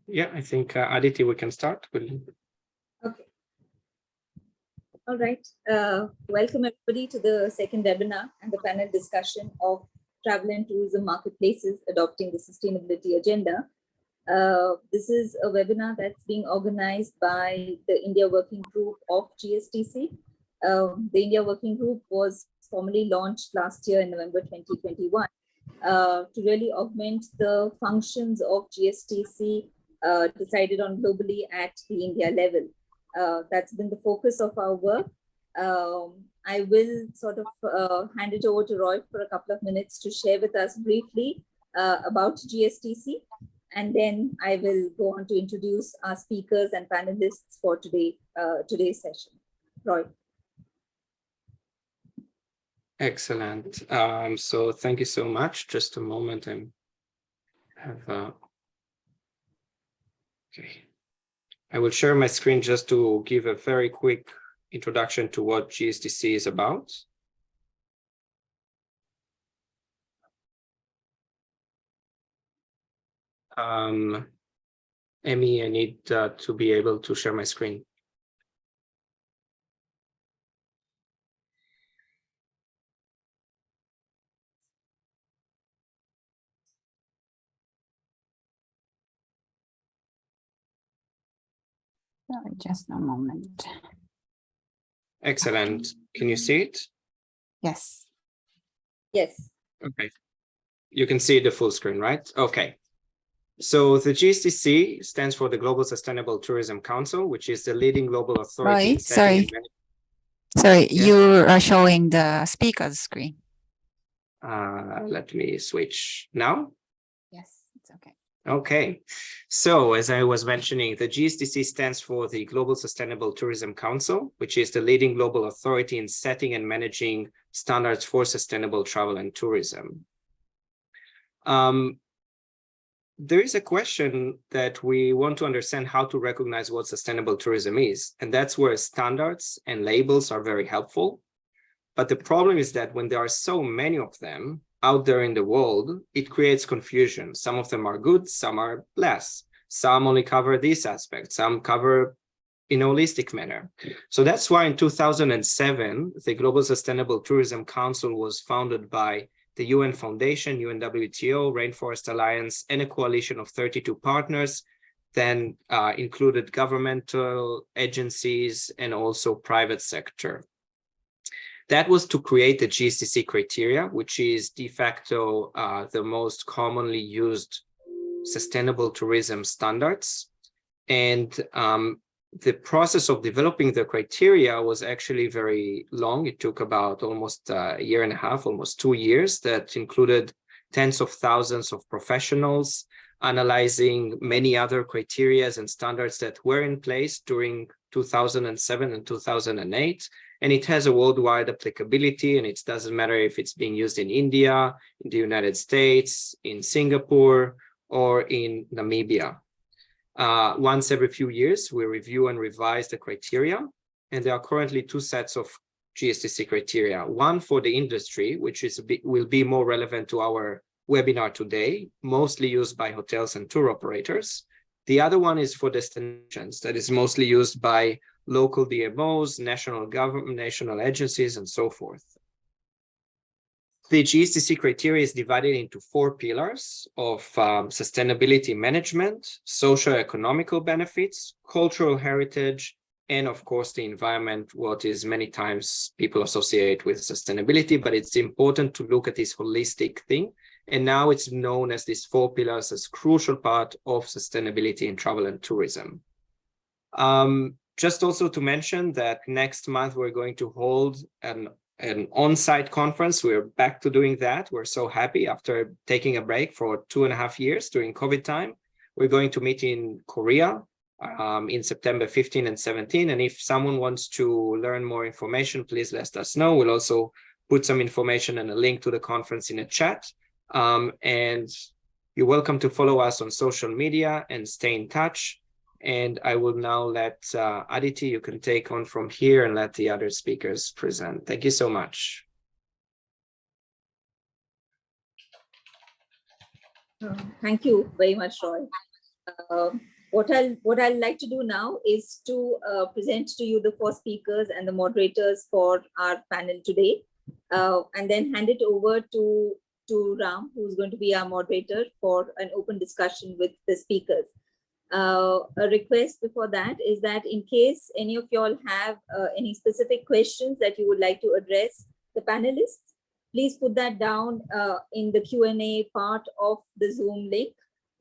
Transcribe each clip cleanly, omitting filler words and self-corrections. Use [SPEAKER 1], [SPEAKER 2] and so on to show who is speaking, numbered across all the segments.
[SPEAKER 1] Yeah, I think Aditi, we can start. Okay.
[SPEAKER 2] All right. Welcome everybody to the second webinar and the panel discussion of travel and tourism marketplaces adopting the sustainability agenda. This is a webinar that's being organized by the India Working Group of GSTC. The India Working Group was formally launched last year in November 2021 to really augment the functions of GSTC decided on globally at the India level. That's been the focus of our work. I will sort of hand it over to Roy for a couple of minutes to share with us briefly about GSTC. And then I will go on to introduce our speakers and panelists for today's session. Roy.
[SPEAKER 1] Excellent. So thank you so much. Just a moment. Okay. I will share my screen just to give a very quick introduction to what GSTC is about. Emmy, I need to be able to share my screen.
[SPEAKER 3] Sorry, just a moment.
[SPEAKER 1] Excellent. Can you see it?
[SPEAKER 3] Yes.
[SPEAKER 2] Yes.
[SPEAKER 1] Okay. You can see the full screen, right? Okay. So the GSTC stands for the Global Sustainable Tourism Council, which is the leading global authority.
[SPEAKER 3] Sorry,
[SPEAKER 1] yeah.
[SPEAKER 3] you are showing the speaker's screen.
[SPEAKER 1] Let me switch now.
[SPEAKER 3] Yes, it's okay.
[SPEAKER 1] Okay, so as I was mentioning, the GSTC stands for the Global Sustainable Tourism Council, which is the leading global authority in setting and managing standards for sustainable travel and tourism. There is a question that we want to understand how to recognize what sustainable tourism is, and that's where standards and labels are very helpful. But the problem is that when there are so many of them out there in the world, it creates confusion. Some of them are good, some are less. Some only cover this aspect, some cover in a holistic manner. So that's why in 2007, the Global Sustainable Tourism Council was founded by the UN Foundation, UNWTO, Rainforest Alliance, and a coalition of 32 partners, then included governmental agencies and also private sector. That was to create the GSTC criteria, which is de facto the most commonly used sustainable tourism standards. And the process of developing the criteria was actually very long. It took about almost a year and a half, almost 2 years, that included tens of thousands of professionals analyzing many other criteria and standards that were in place during 2007 and 2008. And it has a worldwide applicability, and it doesn't matter if it's being used in India, in the United States, in Singapore, or in Namibia. Once every few years, we review and revise the criteria, and there are currently 2 sets of GSTC criteria. One for the industry, which will be more relevant to our webinar today, mostly used by hotels and tour operators. The other one is for destinations, that is mostly used by local DMOs, national government, national agencies, and so forth. The GSTC criteria is divided into 4 pillars of sustainability management, socio-economical benefits, cultural heritage, and of course the environment, what is many times people associate with sustainability, but it's important to look at this holistic thing. And now it's known as these 4 pillars as crucial part of sustainability in travel and tourism. Just also to mention that next month we're going to hold an on-site conference. We're back to doing that. We're so happy after taking a break for 2.5 years during COVID time. We're going to meet in Korea in September 15 and 17. And if someone wants to learn more information, please let us know. We'll also put some information and a link to the conference in a chat. And you're welcome to follow us on social media and stay in touch. And I will now let Aditi, you can take on from here and let the other speakers present. Thank you so much.
[SPEAKER 2] Thank you very much, Roy. What I'd like to do now is to present to you the 4 speakers and the moderators for our panel today, and then hand it over to Ram, who's going to be our moderator for an open discussion with the speakers. A request before that is that in case any of y'all have any specific questions that you would like to address the panelists, please put that down in the Q&A part of the Zoom link,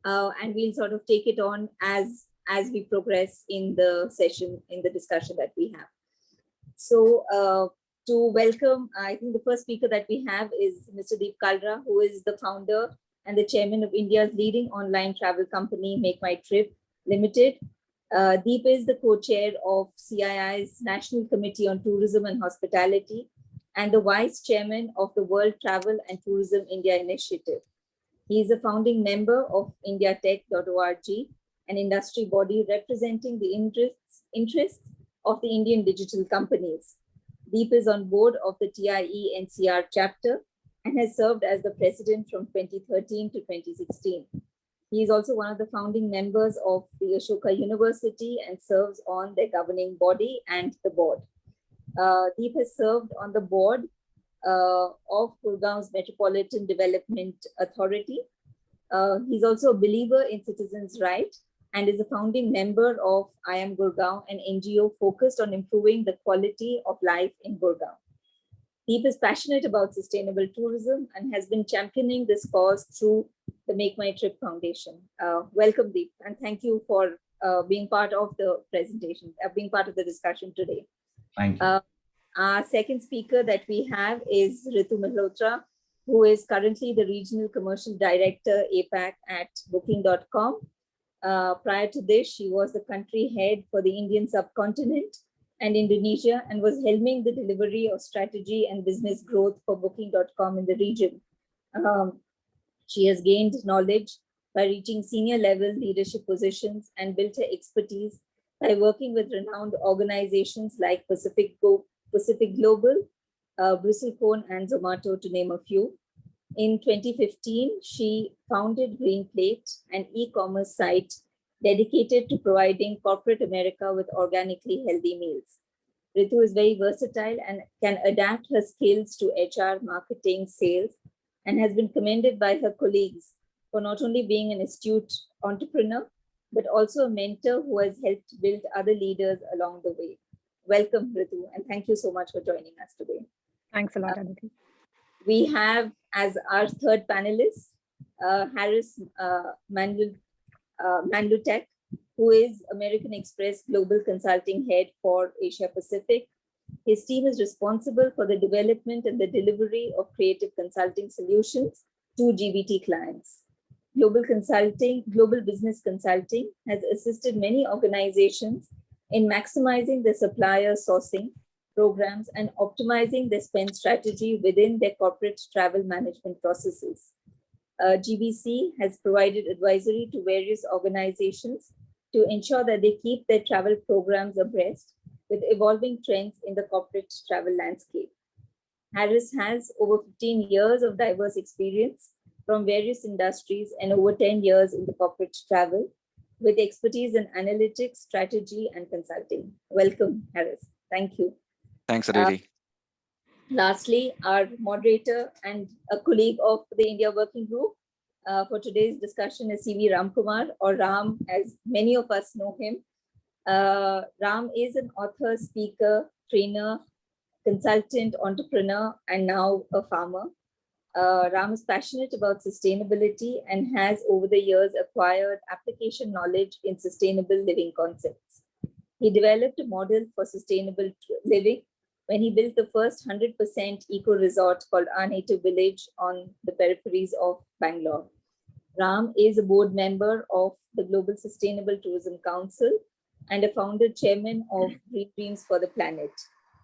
[SPEAKER 2] and we'll sort of take it on as we progress in the session, in the discussion that we have. So to welcome, I think the first speaker that we have is Mr. Deep Kalra, who is the founder and the chairman of India's leading online travel company, Makemytrip Limited. Deep is the co-chair of CII's National Committee on Tourism and Hospitality and the vice chairman of the World Travel and Tourism India Initiative. He is a founding member of indiatech.org, an industry body representing the interests of the Indian digital companies. Deep is on board of the TIE NCR chapter and has served as the president from 2013 to 2016. He is also one of the founding members of the Ashoka University and serves on their governing body and the board. Deep has served on the board of Gurgaon's Metropolitan Development Authority. He's also a believer in citizens' rights and is a founding member of I Am Gurgaon, an NGO focused on improving the quality of life in Gurgaon. Deep is passionate about sustainable tourism and has been championing this cause through the Makemytrip Foundation. Welcome, Deep, and thank you for being part of the presentation, being part of the discussion today.
[SPEAKER 4] Thank you.
[SPEAKER 2] Our second speaker that we have is Ritu Mehrotra, who is currently the Regional Commercial Director, APAC at Booking.com. Prior to this, she was the country head for the Indian subcontinent and Indonesia and was helming the delivery of strategy and business growth for Booking.com in the region. She has gained knowledge by reaching senior level leadership positions and built her expertise by working with renowned organizations like Pacific Global, Bristlecone, and Zomato, to name a few. In 2015, she founded Green Plate, an e-commerce site dedicated to providing corporate America with organically healthy meals. Ritu is very versatile and can adapt her skills to HR, marketing, sales, and has been commended by her colleagues for not only being an astute entrepreneur, but also a mentor who has helped build other leaders along the way. Welcome, Ritu, and thank you so much for joining us today.
[SPEAKER 5] Thanks a lot, Aditi.
[SPEAKER 2] We have as our third panelist, Harris Manlutac, who is American Express Global Consulting Head for Asia Pacific. His team is responsible for the development and the delivery of creative consulting solutions to GBT clients. Global business consulting has assisted many organizations in maximizing their supplier sourcing programs and optimizing their spend strategy within their corporate travel management processes. GBC has provided advisory to various organizations to ensure that they keep their travel programs abreast with evolving trends in the corporate travel landscape. Harris has over 15 years of diverse experience from various industries and over 10 years in the corporate travel with expertise in analytics, strategy, and consulting. Welcome, Harris. Thank you.
[SPEAKER 6] Thanks, Aditi.
[SPEAKER 2] Lastly, our moderator and a colleague of the India Working Group for today's discussion is CV Ramkumar, or Ram, as many of us know him. Ram is an author, speaker, trainer, consultant, entrepreneur, and now a farmer. Ram is passionate about sustainability and has over the years acquired application knowledge in sustainable living concepts. He developed a model for sustainable living when he built the first 100% eco resort called Our Native Village on the peripheries of Bangalore. Ram is a board member of the Global Sustainable Tourism Council and a founder chairman of Green Dreams for the Planet,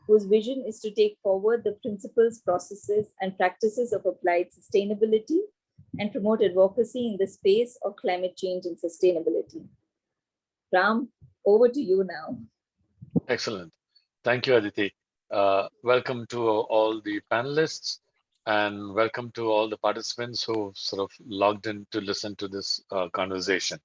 [SPEAKER 2] whose vision is to take forward the principles, processes, and practices of applied sustainability and promote advocacy in the space of climate change and sustainability. Ram, over to you now.
[SPEAKER 7] Excellent. Thank you, Aditi. Welcome to all the panelists, and welcome to all the participants who sort of logged in to listen to this conversation.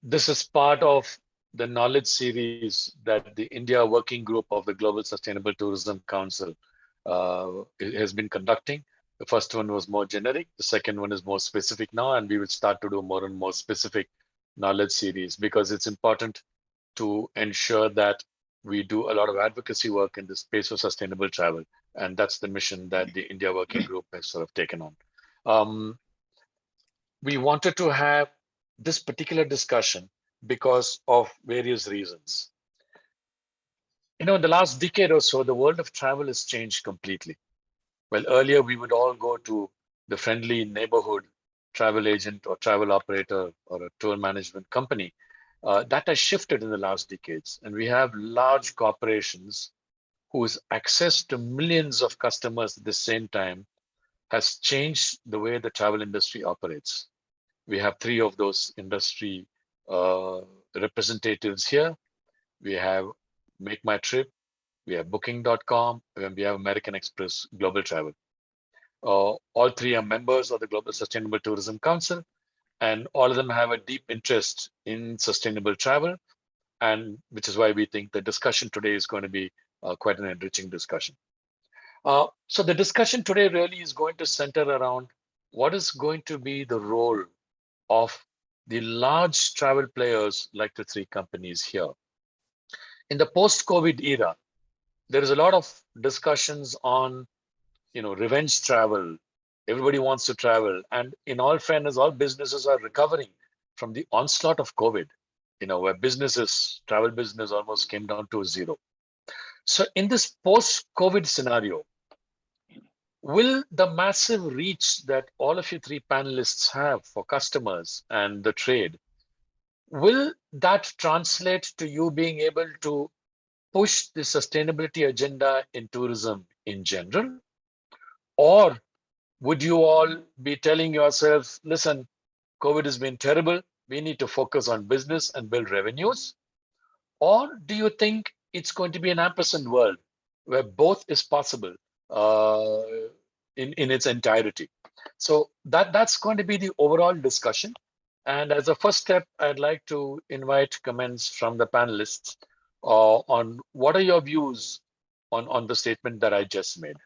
[SPEAKER 7] This is part of the knowledge series that the India Working Group of the Global Sustainable Tourism Council has been conducting. The first one was more generic. The second one is more specific now, and we will start to do more and more specific knowledge series because it's important to ensure that we do a lot of advocacy work in the space of sustainable travel. And that's the mission that the India Working Group has sort of taken on. We wanted to have this particular discussion because of various reasons. In the last decade or so, the world of travel has changed completely. Well, earlier we would all go to the friendly neighborhood travel agent or travel operator or a tour management company. That has shifted in the last decades. And we have large corporations whose access to millions of customers at the same time has changed the way the travel industry operates. We have three of those industry representatives here. We have Makemytrip, we have Booking.com, and we have American Express Global Travel. All three are members of the Global Sustainable Tourism Council, and all of them have a deep interest in sustainable travel, and which is why we think the discussion today is going to be quite an enriching discussion. So the discussion today really is going to center around what is going to be the role of the large travel players like the three companies here. In the post-COVID era, there is a lot of discussions on, revenge travel. Everybody wants to travel. And in all fairness, all businesses are recovering from the onslaught of COVID, where travel business almost came down to zero. So in this post-COVID scenario, will the massive reach that all of you three panelists have for customers and the trade, will that translate to you being able to push the sustainability agenda in tourism in general? Or would you all be telling yourselves, listen, COVID has been terrible, we need to focus on business and build revenues? Or do you think it's going to be an ampersand world where both is possible in its entirety? So that's going to be the overall discussion. And as a first step, I'd like to invite comments from the panelists on what are your views on the statement that I just made.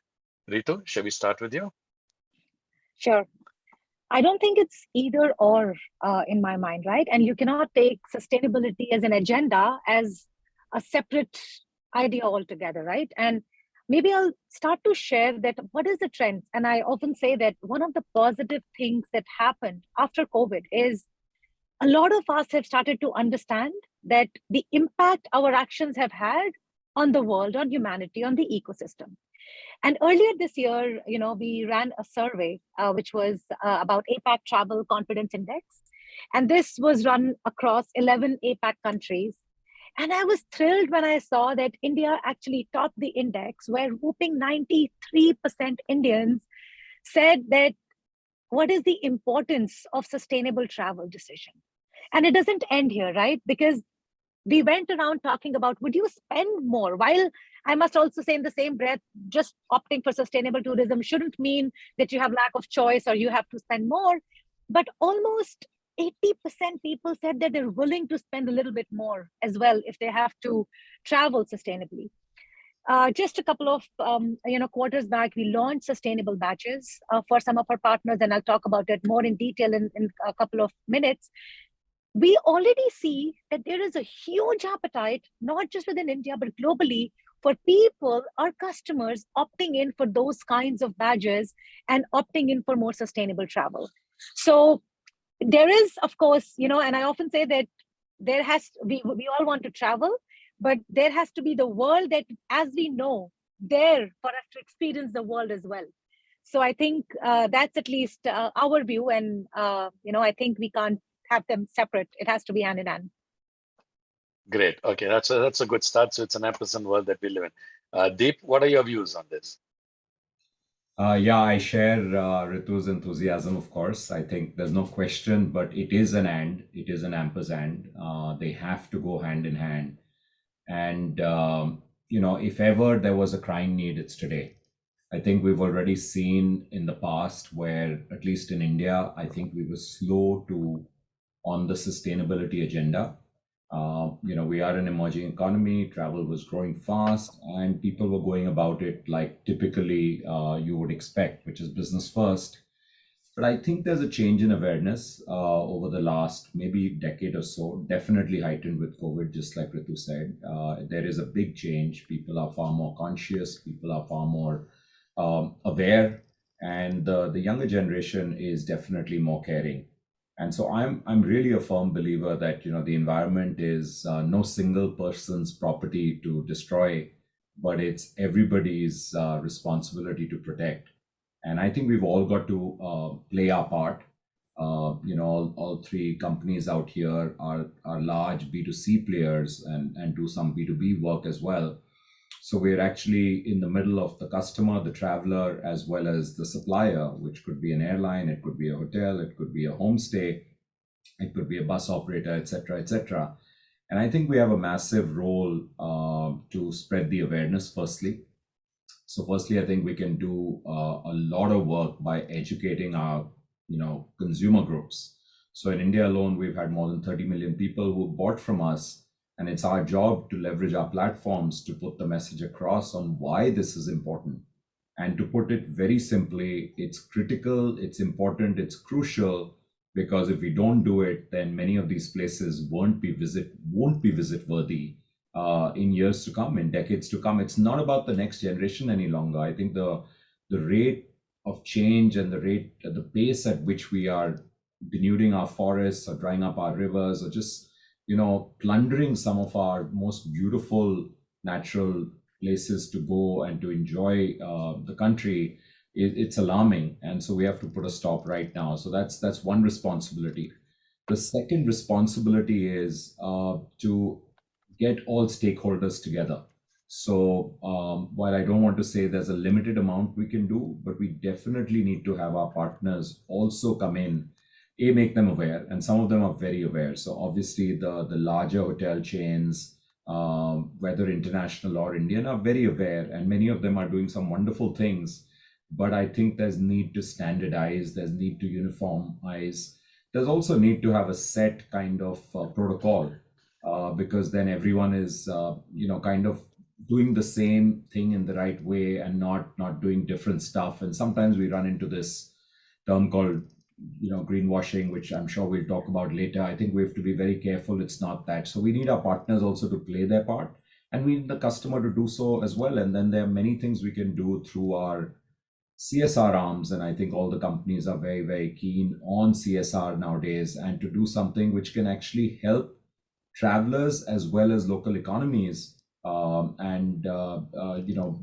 [SPEAKER 7] Ritu, shall we start with you?
[SPEAKER 4] Sure. I don't think it's either or in my mind, right? And you cannot take sustainability as an agenda as a separate idea altogether, right? And maybe I'll start to share that what is the trend. And I often say that one of the positive things that happened after COVID is a lot of us have started to understand that the impact our actions have had on the world, on humanity, on the ecosystem. And earlier this year, we ran a survey, which was about APAC Travel Confidence Index. And this was run across 11 APAC countries. And I was thrilled when I saw that India actually topped the index, where whooping 93% Indians said that what is the importance of sustainable travel decision? And it doesn't end here, right? Because we went around talking about, would you spend more? While I must also say in the same breath, just opting for sustainable tourism shouldn't mean that you have lack of choice or you have to spend more, but almost 80% people said that they're willing to spend a little bit more as well if they have to travel sustainably. Just a couple of quarters back, we launched sustainable badges for some of our partners, and I'll talk about it more in detail in a couple of minutes. We already see that there is a huge appetite, not just within India, but globally, for people, our customers, opting in for those kinds of badges and opting in for more sustainable travel. So there is, of course, and I often say that we all want to travel, but there has to be the world that, as we know, there for us to experience the world as well. So I think that's at least our view, and I think we can't have them separate. It has to be hand in hand.
[SPEAKER 7] Great. Okay, that's a good start. So it's an ampersand world that we live in. Deep, what are your views on this?
[SPEAKER 5] Yeah, I share Ritu's enthusiasm, of course. I think there's no question, but it is an and, it is an ampersand. They have to go hand in hand. And, if ever there was a crying need, it's today. I think we've already seen in the past where, at least in India, I think we were slow to on the sustainability agenda. We are an emerging economy, travel was growing fast, and people were going about it like typically you would expect, which is business first. But I think there's a change in awareness over the last maybe decade or so, definitely heightened with COVID, just like Ritu said. There is a big change. People are far more conscious, people are far more aware, and the younger generation is definitely more caring. And so I'm really a firm believer that the environment is no single person's property to destroy, but it's everybody's responsibility to protect. And I think we've all got to play our part. All three companies out here are large B2C players and do some B2B work as well. So we're actually in the middle of the customer, the traveler, as well as the supplier, which could be an airline, it could be a hotel, it could be a homestay, it could be a bus operator, etc., etc. And I think we have a massive role to spread the awareness, firstly. So firstly, I think we can do a lot of work by educating our, consumer groups. So in India alone, we've had more than 30 million people who bought from us, and it's our job to leverage our platforms to put the message across on why this is important. And to put it very simply, it's critical, it's important, it's crucial, because if we don't do it, then many of these places won't be visit worthy in years to come, in decades to come. It's not about the next generation any longer. I think the rate of change and the pace at which we are denuding our forests or drying up our rivers or just plundering some of our most beautiful natural places to go and to enjoy the country, it's alarming. And so we have to put a stop right now. So that's one responsibility. The second responsibility is to get all stakeholders together. So while I don't want to say there's a limited amount we can do, but we definitely need to have our partners also come in, make them aware, and some of them are very aware. So obviously the larger hotel chains, whether international or Indian, are very aware, and many of them are doing some wonderful things. But I think there's need to standardize, there's need to uniformize. There's also need to have a set kind of protocol, because then everyone is, kind of doing the same thing in the right way and not doing different stuff. And sometimes we run into this term called, greenwashing, which I'm sure we'll talk about later. I think we have to be very careful it's not that. So we need our partners also to play their part, and we need the customer to do so as well. And then there are many things we can do through our CSR arms, and I think all the companies are very, very keen on CSR nowadays, and to do something which can actually help travelers as well as local economies, and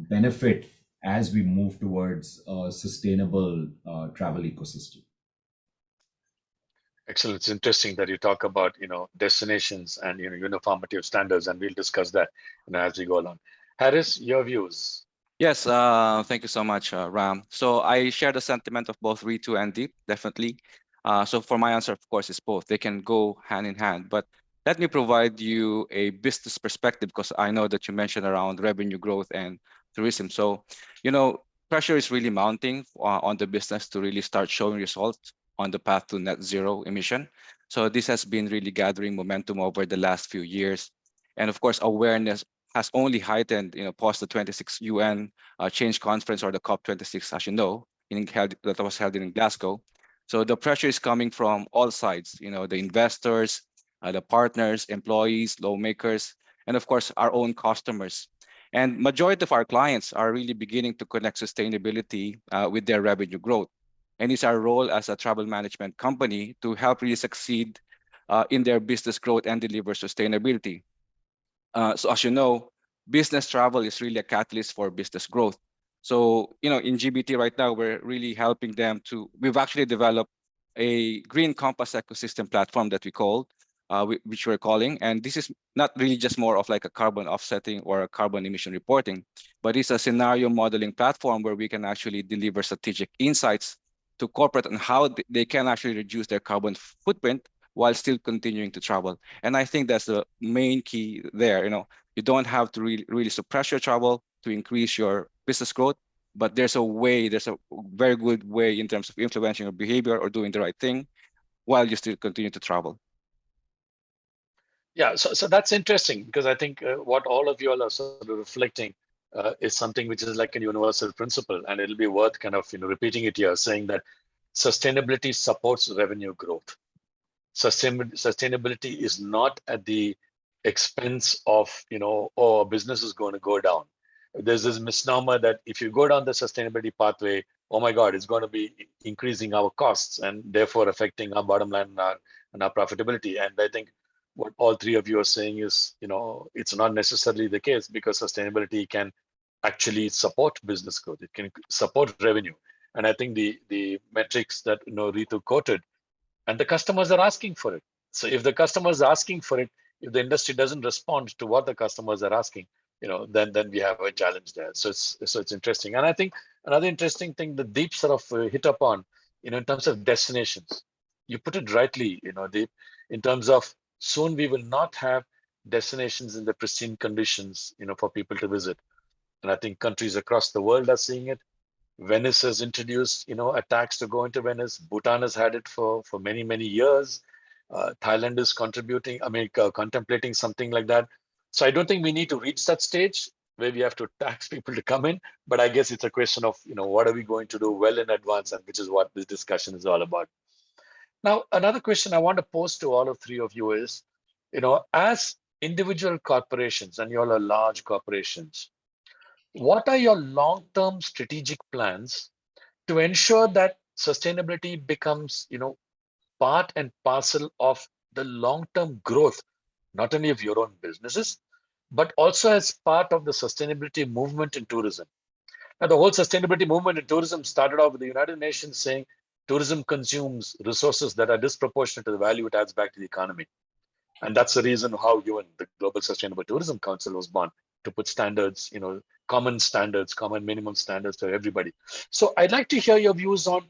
[SPEAKER 5] benefit as we move towards a sustainable travel ecosystem.
[SPEAKER 7] Excellent. It's interesting that you talk about destinations and uniformity of standards, and we'll discuss that as we go along. Harris, your views.
[SPEAKER 6] Yes, thank you so much, Ram. So I share the sentiment of both Ritu and Deep, definitely. So for my answer, of course, is both. They can go hand in hand. But let me provide you a business perspective, because I know that you mentioned around revenue growth and tourism. So, pressure is really mounting on the business to really start showing results on the path to net zero emission. So this has been really gathering momentum over the last few years. And of course, awareness has only heightened, post the 26th UN Change Conference, or the COP26, as you know, that was held in Glasgow. So the pressure is coming from all sides, the investors, the partners, employees, lawmakers, and of course, our own customers. And majority of our clients are really beginning to connect sustainability with their revenue growth. And it's our role as a travel management company to help really succeed in their business growth and deliver sustainability. So as you know, business travel is really a catalyst for business growth. So, in GBT right now, we're really helping them we've actually developed a green compass ecosystem platform that we call, which we're calling. And this is not really just more of like a carbon offsetting or a carbon emission reporting, but it's a scenario modeling platform where we can actually deliver strategic insights to corporate on how they can actually reduce their carbon footprint while still continuing to travel. And I think that's the main key there. You don't have to really suppress your travel to increase your business growth, but there's a very good way in terms of influencing your behavior or doing the right thing while you still continue to travel.
[SPEAKER 7] Yeah, so that's interesting because I think what all of you all are sort of reflecting is something which is like a universal principle, and it'll be worth kind of repeating it here, saying that sustainability supports revenue growth. Sustainability is not at the expense of oh, business is going to go down. There's this misnomer that if you go down the sustainability pathway, oh my God, it's going to be increasing our costs and therefore affecting our bottom line and our profitability. And I think what all three of you are saying is, it's not necessarily the case, because sustainability can actually support business growth. It can support revenue. And I think the metrics that Ritu quoted, and the customers are asking for it. So if the customers are asking for it, if the industry doesn't respond to what the customers are asking, then we have a challenge there. So it's interesting. And I think another interesting thing that Deep sort of hit upon, in terms of destinations, you put it rightly, Deep, in terms of soon we will not have destinations in the pristine conditions, for people to visit. And I think countries across the world are seeing it. Venice has introduced, a tax to go into Venice. Bhutan has had it for many, many years. Thailand is contemplating something like that. So I don't think we need to reach that stage where we have to tax people to come in. But I guess it's a question of, what are we going to do well in advance, and which is what this discussion is all about. Now, another question I want to pose to all of three of you is, as individual corporations, and you all are large corporations, what are your long-term strategic plans to ensure that sustainability becomes, part and parcel of the long-term growth, not only of your own businesses, but also as part of the sustainability movement in tourism? Now, the whole sustainability movement in tourism started off with the United Nations saying tourism consumes resources that are disproportionate to the value it adds back to the economy. And that's the reason how UN, the Global Sustainable Tourism Council, was born, to put standards, common standards, common minimum standards for everybody. So I'd like to hear your views on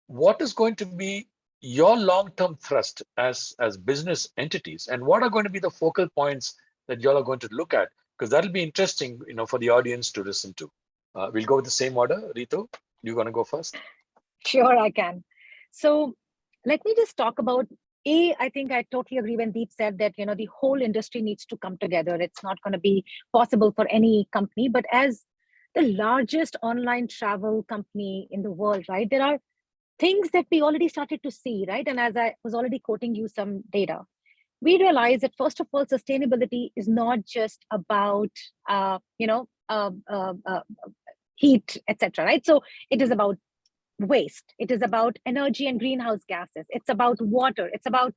[SPEAKER 7] what is going to be your long-term thrust as business entities, and what are going to be the focal points that y'all are going to look at, because that'll be interesting, for the audience to listen to. We'll go with the same order. Ritu, you want to go first?
[SPEAKER 4] Sure, I can. So let me just talk about I think I totally agree when Deep said that, the whole industry needs to come together. It's not going to be possible for any company, but as the largest online travel company in the world, right, there are things that we already started to see, right? And as I was already quoting you some data, we realized that first of all, sustainability is not just about, heat, etc. Right? So it is about waste. It is about energy and greenhouse gases. It's about water. It's about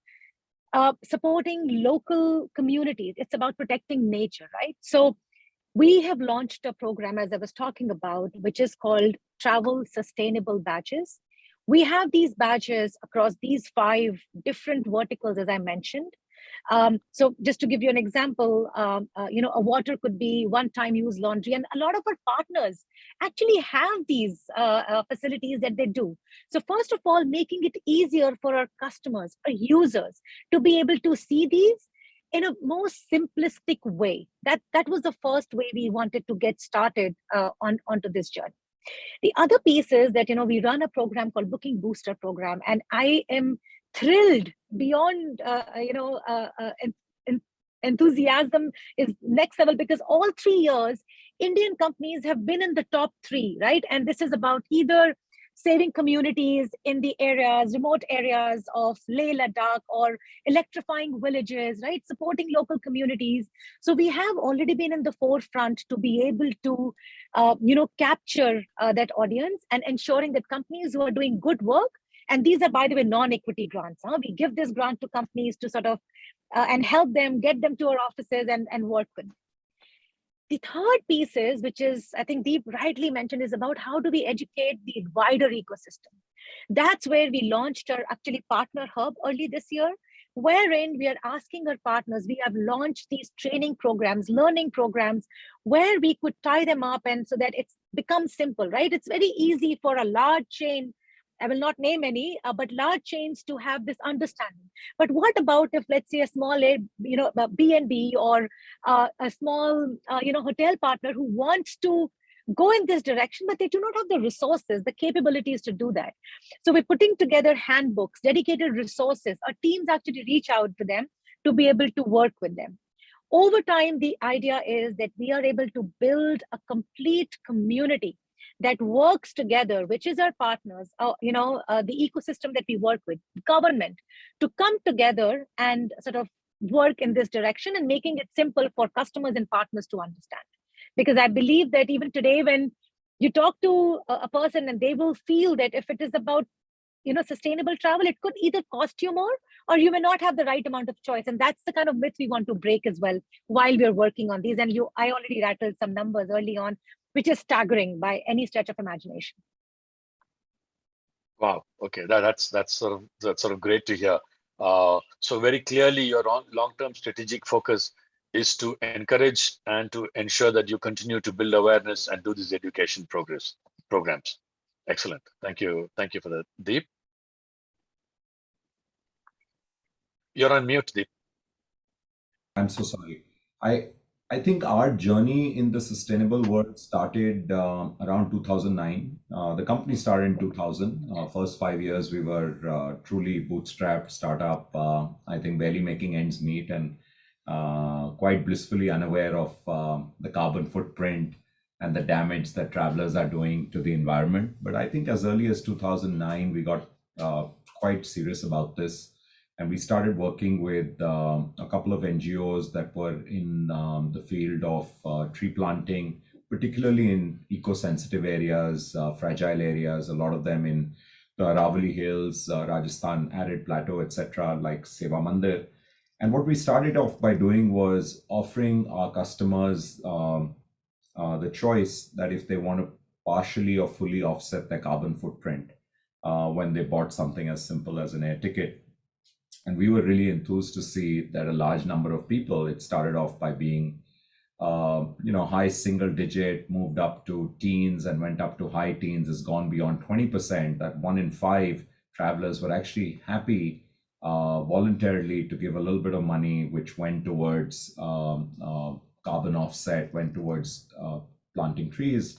[SPEAKER 4] supporting local communities. It's about protecting nature, right? So we have launched a program, as I was talking about, which is called Travel Sustainable Badges. We have these badges across these 5 different verticals, as I mentioned. So just to give you an example, a water could be one-time use laundry, and a lot of our partners actually have these facilities that they do. So first of all, making it easier for our customers, our users, to be able to see these in a more simplistic way. That was the first way we wanted to get started onto this journey. The other piece is that, we run a program called Booking Booster Program, and I am thrilled beyond, enthusiasm is next level, because all 3 years, Indian companies have been in the top 3, right? And this is about either saving communities in the remote areas of Leh Ladakh, or electrifying villages, right? Supporting local communities. So we have already been in the forefront to be able to, capture that audience, and ensuring that companies who are doing good work, and these are, by the way, non-equity grants. We give this grant to companies to sort of, and help them, get them to our offices and work with them. The third piece is, which is, I think Deep rightly mentioned, is about how do we educate the wider ecosystem. That's where we launched our actually partner hub early this year, wherein we are asking our partners, we have launched these training programs, learning programs, where we could tie them up, and so that it's becomes simple, right? It's very easy for a large chain, I will not name any, but large chains to have this understanding. But what about if, let's say, a small, B&B, or a small, hotel partner who wants to go in this direction, but they do not have the resources, the capabilities to do that. So we're putting together handbooks, dedicated resources. Our teams actually reach out to them to be able to work with them. Over time, the idea is that we are able to build a complete community that works together, which is our partners, the ecosystem that we work with, government, to come together and sort of work in this direction and making it simple for customers and partners to understand. Because I believe that even today, when you talk to a person and they will feel that if it is about sustainable travel, it could either cost you more or you may not have the right amount of choice. And that's the kind of myth we want to break as well while we're working on these. And I already rattled some numbers early on, which is staggering by any stretch of imagination.
[SPEAKER 7] Wow. Okay, that's sort of great to hear. So very clearly, your long-term strategic focus is to encourage and to ensure that you continue to build awareness and do these education programs. Excellent. Thank you. Thank you for that, Deep. You're on mute, Deep.
[SPEAKER 5] I'm so sorry. I think our journey in the sustainable world started around 2009. The company started in 2000. First 5 years, we were truly bootstrapped startup. I think barely making ends meet and quite blissfully unaware of the carbon footprint and the damage that travelers are doing to the environment. But I think as early as 2009, we got quite serious about this. And we started working with a couple of NGOs that were in the field of tree planting, particularly in eco-sensitive areas, fragile areas, a lot of them in the Aravalli Hills, Rajasthan, Arid Plateau, etc., like Seva Mandir. And what we started off by doing was offering our customers the choice that if they want to partially or fully offset their carbon footprint when they bought something as simple as an air ticket. And we were really enthused to see that a large number of people, it started off by being, high single digit, moved up to teens and went up to high teens, has gone beyond 20%, that 1 in 5 travelers were actually happy voluntarily to give a little bit of money, which went towards carbon offset, went towards planting trees.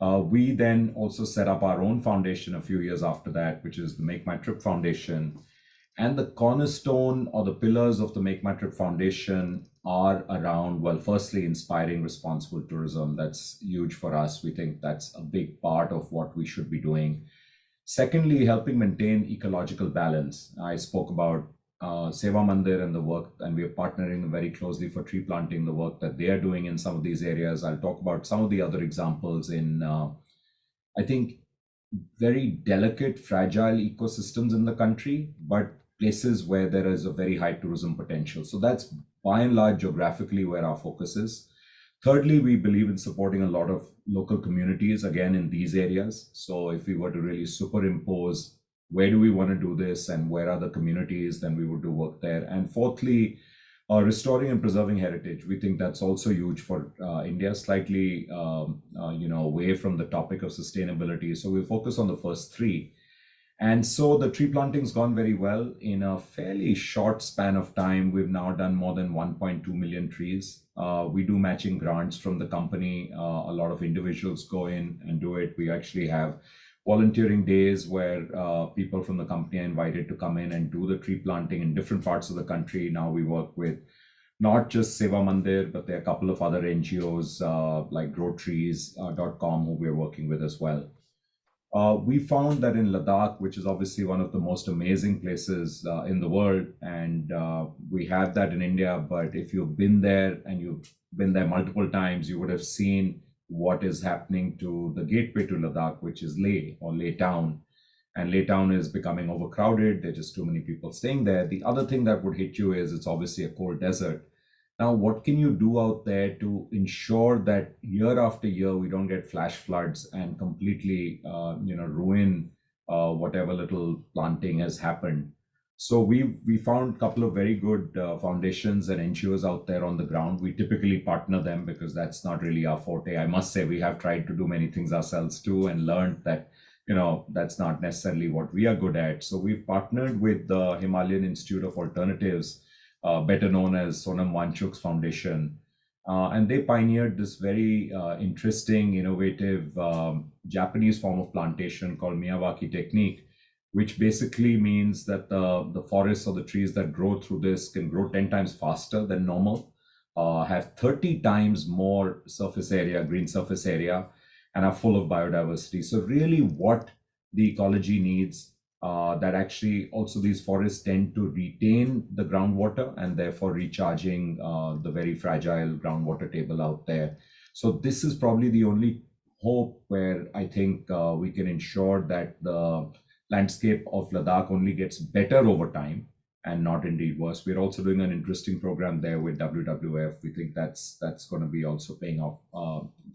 [SPEAKER 5] We then also set up our own foundation a few years after that, which is the Makemytrip Foundation. And the cornerstone or the pillars of the Makemytrip Foundation are around, well, firstly, inspiring responsible tourism. That's huge for us. We think that's a big part of what we should be doing. Secondly, helping maintain ecological balance. I spoke about Seva Mandir and the work, and we are partnering very closely for tree planting, the work that they are doing in some of these areas. I'll talk about some of the other examples in, I think, very delicate, fragile ecosystems in the country, but places where there is a very high tourism potential. So that's by and large geographically where our focus is. Thirdly, we believe in supporting a lot of local communities, again, in these areas. So if we were to really superimpose where do we want to do this and where are the communities, then we would do work there. And fourthly, restoring and preserving heritage. We think that's also huge for India, slightly away from the topic of sustainability. So we focus on the first three. And so the tree planting's gone very well. In a fairly short span of time, we've now done more than 1.2 million trees. We do matching grants from the company. A lot of individuals go in and do it. We actually have volunteering days where people from the company are invited to come in and do the tree planting in different parts of the country. Now we work with not just Seva Mandir, but there are a couple of other NGOs like growtrees.com who we're working with as well. We found that in Ladakh, which is obviously one of the most amazing places in the world, and we have that in India, but if you've been there and you've been there multiple times, you would have seen what is happening to the gateway to Ladakh, which is Leh or Leh town. And Leh town is becoming overcrowded. There are just too many people staying there. The other thing that would hit you is it's obviously a cold desert. Now, what can you do out there to ensure that year after year we don't get flash floods and completely, ruin whatever little planting has happened? So we found a couple of very good foundations and NGOs out there on the ground. We typically partner them because that's not really our forte. I must say we have tried to do many things ourselves too and learned that that's not necessarily what we are good at. So we've partnered with the Himalayan Institute of Alternatives, better known as Sonam Wanchuk's foundation. And they pioneered this very interesting, innovative Japanese form of plantation called Miyawaki technique, which basically means that the forests or the trees that grow through this can grow 10 times faster than normal, have 30 times more surface area, green surface area, and are full of biodiversity. So really what the ecology needs, that actually also these forests tend to retain the groundwater and therefore recharging the very fragile groundwater table out there. So this is probably the only hope where I think we can ensure that the landscape of Ladakh only gets better over time and not indeed worse. We're also doing an interesting program there with WWF. We think that's going to be also paying off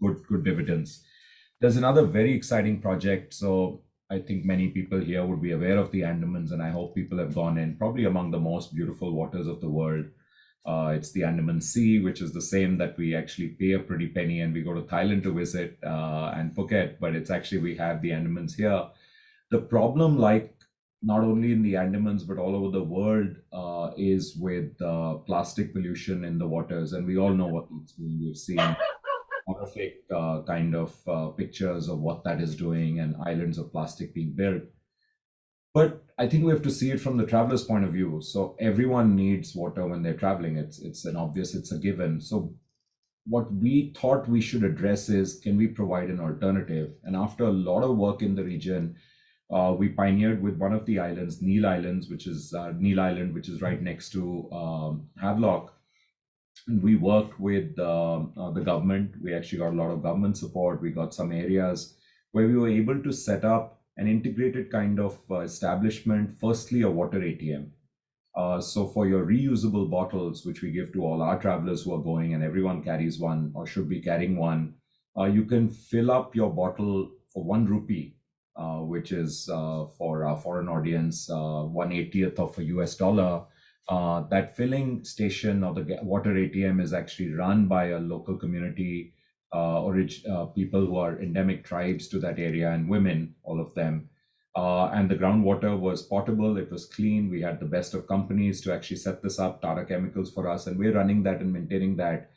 [SPEAKER 5] good dividends. There's another very exciting project. So I think many people here would be aware of the Andamans, and I hope people have gone in, probably among the most beautiful waters of the world. It's the Andaman Sea, which is the same that we actually pay a pretty penny and we go to Thailand to visit and Phuket, but it's actually, we have the Andamans here. The problem, like not only in the Andamans, but all over the world, is with plastic pollution in the waters. And we all know what it's doing. We've seen horrific kind of pictures of what that is doing and islands of plastic being built. But I think we have to see it from the traveler's point of view. So everyone needs water when they're traveling. It's an obvious, it's a given. So what we thought we should address is, can we provide an alternative? And after a lot of work in the region, we pioneered with one of the islands, Neil Islands, which is Neil Island, which is right next to Havelock. And we worked with the government. We actually got a lot of government support. We got some areas where we were able to set up an integrated kind of establishment. Firstly, a water ATM. So for your reusable bottles, which we give to all our travelers who are going, and everyone carries one or should be carrying one, you can fill up your bottle for 1 rupee, which is for our foreign audience, 1/80th of a US dollar. That filling station or the water ATM is actually run by a local community, people who are endemic tribes to that area, and women, all of them. And the groundwater was potable, it was clean. We had the best of companies to actually set this up, Tata Chemicals for us, and we're running that and maintaining that.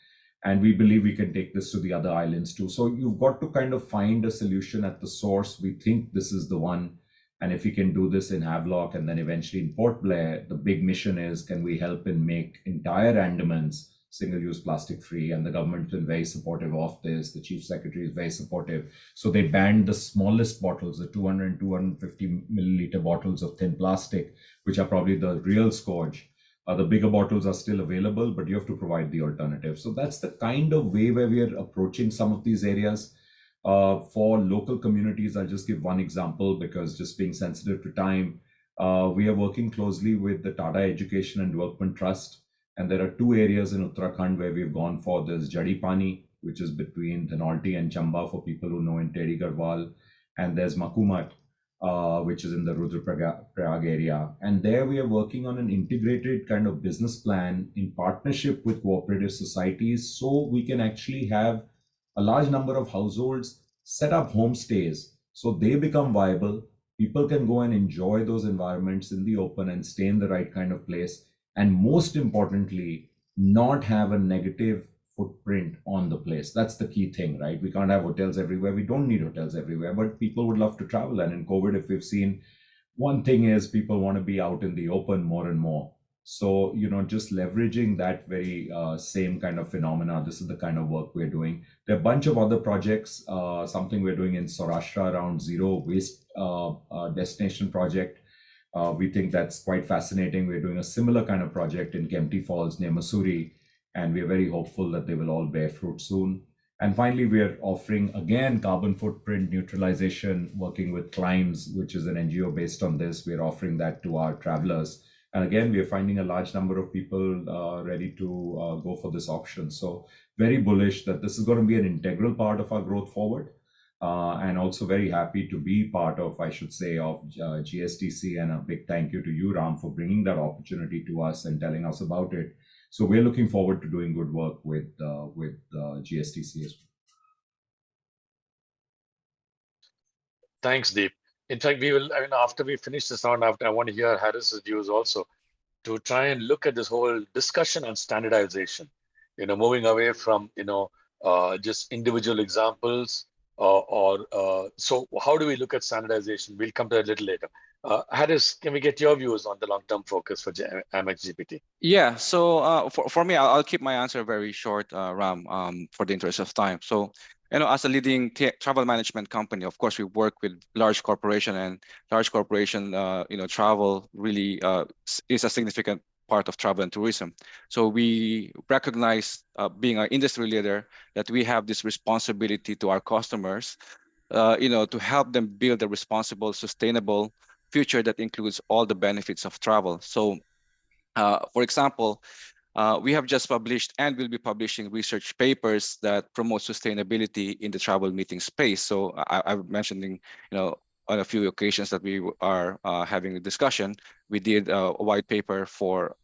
[SPEAKER 5] And we believe we can take this to the other islands too. So you've got to kind of find a solution at the source. We think this is the one. And if we can do this in Havelock and then eventually in Port Blair, the big mission is, can we help and make entire Andamans single-use plastic free? And the government's been very supportive of this. The chief secretary is very supportive. So they banned the smallest bottles, the 200 and 250 milliliter bottles of thin plastic, which are probably the real scourge. The bigger bottles are still available, but you have to provide the alternative. So that's the kind of way where we are approaching some of these areas. For local communities, I'll just give one example because just being sensitive to time, we are working closely with the Tata Education and Development Trust. And there are 2 areas in Uttarakhand where we've gone for. There's Jadi Pani, which is between Dhanolti and Chamba for people who know in Tedi Garhwal. And there's Makumat, which is in the Rudraprayag area. And there we are working on an integrated kind of business plan in partnership with cooperative societies, so we can actually have a large number of households set up homestays so they become viable. People can go and enjoy those environments in the open and stay in the right kind of place. And most importantly, not have a negative footprint on the place. That's the key thing, right? We can't have hotels everywhere. We don't need hotels everywhere, but people would love to travel. And in COVID, if we've seen, one thing is people want to be out in the open more and more. So, just leveraging that very same kind of phenomena, this is the kind of work we're doing. There are a bunch of other projects, something we're doing in Saurashtra around zero waste destination project. We think that's quite fascinating. We're doing a similar kind of project in Kempty Falls near Mussoorie, and we're very hopeful that they will all bear fruit soon. And finally, we're offering, again, carbon footprint neutralization, working with Climbs, which is an NGO based on this. We're offering that to our travelers. And again, we're finding a large number of people ready to go for this option. So very bullish that this is going to be an integral part of our growth forward. And also very happy to be part of, I should say, of GSTC, and a big thank you to you, Ram, for bringing that opportunity to us and telling us about it. So we're looking forward to doing good work with GSTC as well.
[SPEAKER 7] Thanks, Deep. In fact, we will, after we finish this round, I want to hear Harris's views also, to try and look at this whole discussion on standardization, moving away from, just individual examples So how do we look at standardization? We'll come to that a little later. Harris, can we get your views on the long-term focus for Amex GPT?
[SPEAKER 6] Yeah, so for me, I'll keep my answer very short, Ram, for the interest of time. So, as a leading travel management company, of course, we work with large corporation, and large corporation, travel really is a significant part of travel and tourism. So we recognize, being an industry leader, that we have this responsibility to our customers, to help them build a responsible, sustainable future that includes all the benefits of travel. So, for example, we have just published and will be publishing research papers that promote sustainability in the travel meeting space. So I've mentioning, on a few occasions that we are having a discussion. We did a white paper for,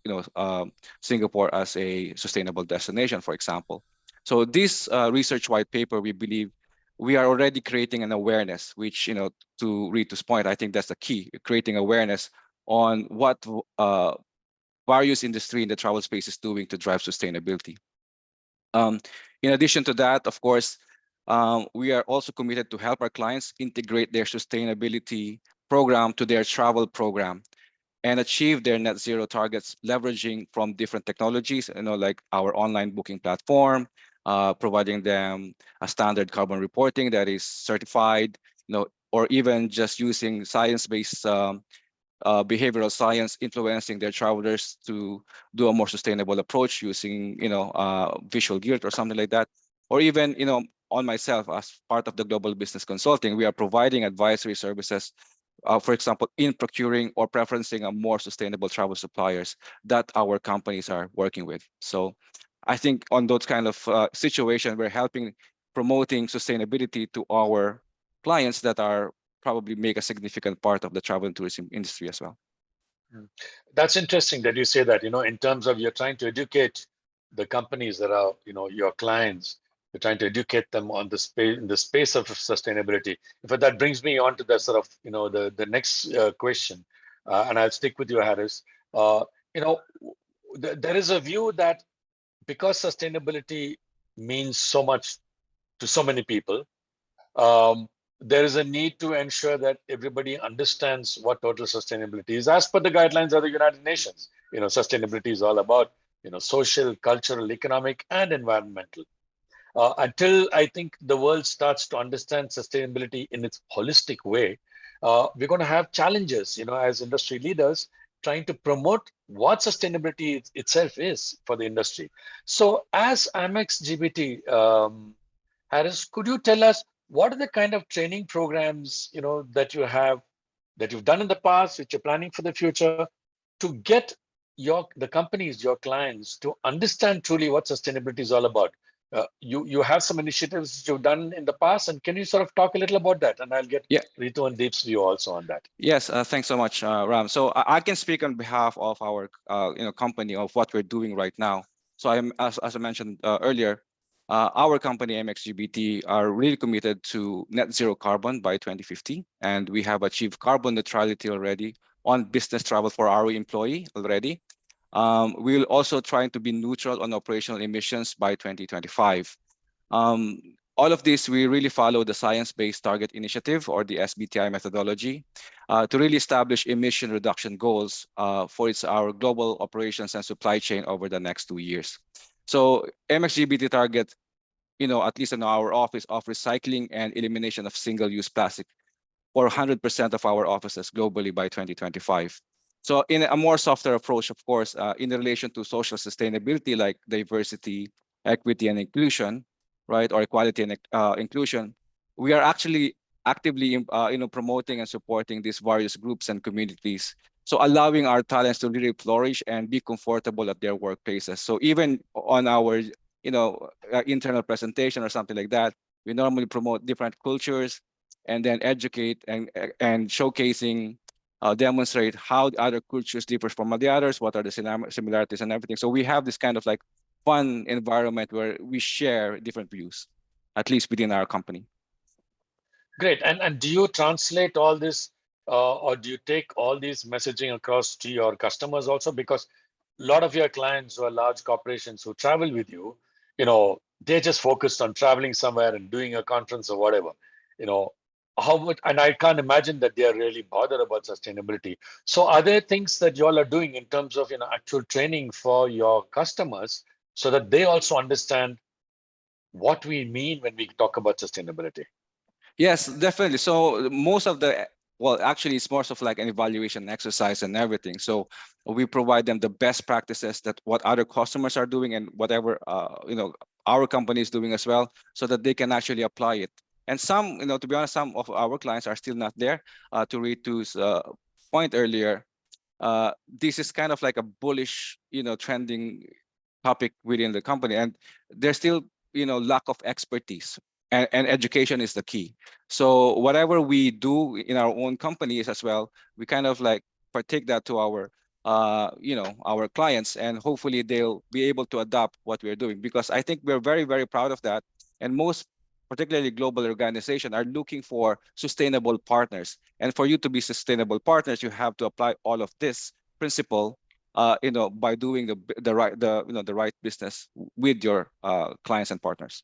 [SPEAKER 6] Singapore as a sustainable destination, for example. So this research white paper, we believe we are already creating an awareness, which, to Ritu's point, I think that's the key, creating awareness on what various industry in the travel space is doing to drive sustainability. In addition to that, of course, we are also committed to help our clients integrate their sustainability program to their travel program and achieve their net zero targets, leveraging from different technologies, like our online booking platform, providing them a standard carbon reporting that is certified, or even just using science-based behavioral science influencing their travelers to do a more sustainable approach using, visual gear or something like that. Or even, on myself as part of the global business consulting, we are providing advisory services, for example, in procuring or preferencing a more sustainable travel suppliers that our companies are working with. So I think on those kind of situations, we're helping promoting sustainability to our clients that are probably make a significant part of the travel and tourism industry as well.
[SPEAKER 7] That's interesting that you say that, in terms of you're trying to educate the companies that are, your clients, you're trying to educate them on the space, in the space of sustainability. In fact, that brings me on to the sort of, the next question, and I'll stick with you, Harris. There is a view that because sustainability means so much to so many people, there is a need to ensure that everybody understands what total sustainability is. As per the guidelines of the United Nations, sustainability is all about, social, cultural, economic, and environmental. Until I think the world starts to understand sustainability in its holistic way, we're going to have challenges, as industry leaders, trying to promote what sustainability itself is for the industry. So as Amex GPT, Harris, could you tell us what are the kind of training programs, that you've done in the past, which you're planning for the future, to get the companies, your clients, to understand truly what sustainability is all about? You have some initiatives you've done in the past, and can you sort of talk a little about that? And I'll get Ritu and Deep's view also on that.
[SPEAKER 6] Yes, thanks so much, Ram. So I can speak on behalf of our company of what we're doing right now. So I'm as I mentioned earlier, our company MXGBT are really committed to net zero carbon by 2050, and we have achieved carbon neutrality already on business travel for our employee already. We'll also trying to be neutral on operational emissions by 2025. All of this, we really follow the Science-Based Target Initiative, or the SBTI methodology, to really establish emission reduction goals for our global operations and supply chain over the next 2 years. So MXGBT target, at least in our office, of recycling and elimination of single-use plastic for 100% of our offices globally by 2025. So in a more softer approach, of course, in relation to social sustainability like diversity, equity, and inclusion, right, or equality and inclusion, we are actually actively promoting and supporting these various groups and communities. So allowing our talents to really flourish and be comfortable at their workplaces. So even on our internal presentation or something like that, we normally promote different cultures and then educate and showcasing, demonstrate how the other cultures differ from the others, what are the similarities and everything. So we have this kind of like fun environment where we share different views, at least within our company.
[SPEAKER 7] Great. And do you translate all this, or do you take all these messaging across to your customers also? Because a lot of your clients who are large corporations who travel with you, they're just focused on traveling somewhere and doing a conference or whatever. How much, and I can't imagine that they are really bothered about sustainability. So are there things that you all are doing in terms of actual training for your customers so that they also understand what we mean when we talk about sustainability?
[SPEAKER 6] Yes, definitely. So most of the, well, actually, it's more of like an evaluation exercise and everything. So we provide them the best practices that what other customers are doing and whatever our company is doing as well, so that they can actually apply it. And some, to be honest, some of our clients are still not there. To Ritu's point earlier, this is kind of like a bullish, trending topic within the company, and there's still, lack of expertise, and education is the key. So whatever we do in our own companies as well, we kind of like partake that to our, our clients, and hopefully they'll be able to adopt what we're doing, because I think we're very, very proud of that. And most, particularly global organizations, are looking for sustainable partners. And for you to be sustainable partners, you have to apply all of this principle, by doing the right business with your clients and partners.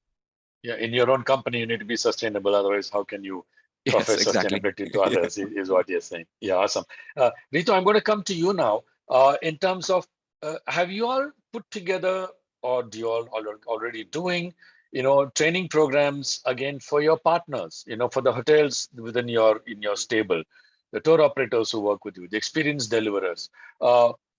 [SPEAKER 7] Yeah, in your own company, you need to be sustainable. Otherwise, how can you
[SPEAKER 6] Yes,
[SPEAKER 7] profess
[SPEAKER 6] exactly.
[SPEAKER 7] sustainability to others? Is what you're saying. Yeah, awesome. Ritu, I'm going to come to you now. In terms of, have you all put together, or do you all already doing, training programs again for your partners? For the hotels within in your stable, the tour operators who work with you, the experienced deliverers.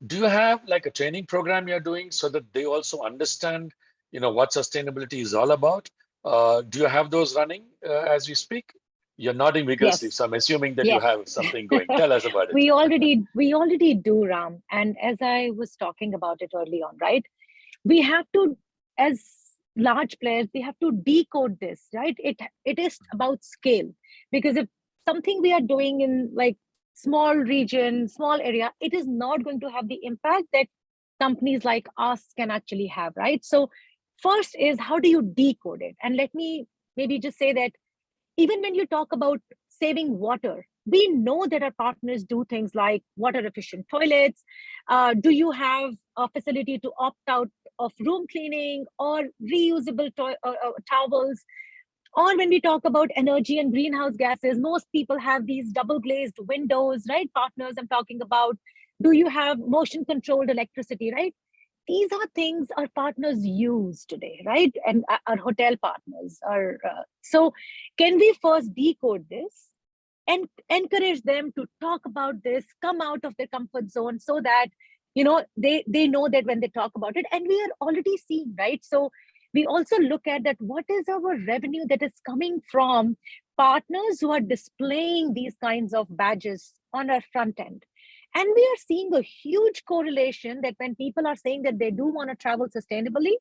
[SPEAKER 7] Do you have like a training program you're doing so that they also understand, what sustainability is all about? Do you have those running as we speak? You're nodding vigorously,
[SPEAKER 4] Yes.
[SPEAKER 7] so I'm assuming that you
[SPEAKER 4] Yes.
[SPEAKER 7] have something going. Tell us about it.
[SPEAKER 4] we already do, Ram. And as I was talking about it early on, right? We have to, as large players, we have to decode this, right? It is about scale, because if something we are doing in like small region, small area, it is not going to have the impact that companies like us can actually have, right? So first is, how do you decode it? And let me maybe just say that even when you talk about saving water, we know that our partners do things like water efficient toilets. Do you have a facility to opt out of room cleaning or reusable towels? Or when we talk about energy and greenhouse gases, most people have these double glazed windows, right? Partners I'm talking about. Do you have motion controlled electricity, right? These are things our partners use today, right? And our hotel partners are. So can we first decode this and encourage them to talk about this, come out of their comfort zone, so that they know that when they talk about it, and we are already seeing, right? So we also look at that, what is our revenue that is coming from partners who are displaying these kinds of badges on our front end. And we are seeing a huge correlation that when people are saying that they do want to travel sustainably,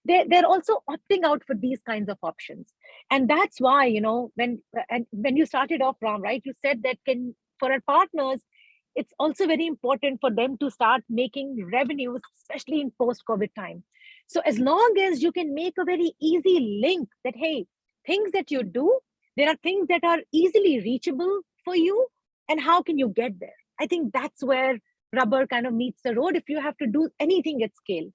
[SPEAKER 4] they're also opting out for these kinds of options. And that's why, when you started off, Ram, right, you said that for our partners, it's also very important for them to start making revenues, especially in post-COVID time. So as long as you can make a very easy link that, hey, things that you do, there are things that are easily reachable for you, and how can you get there? I think that's where rubber kind of meets the road if you have to do anything at scale.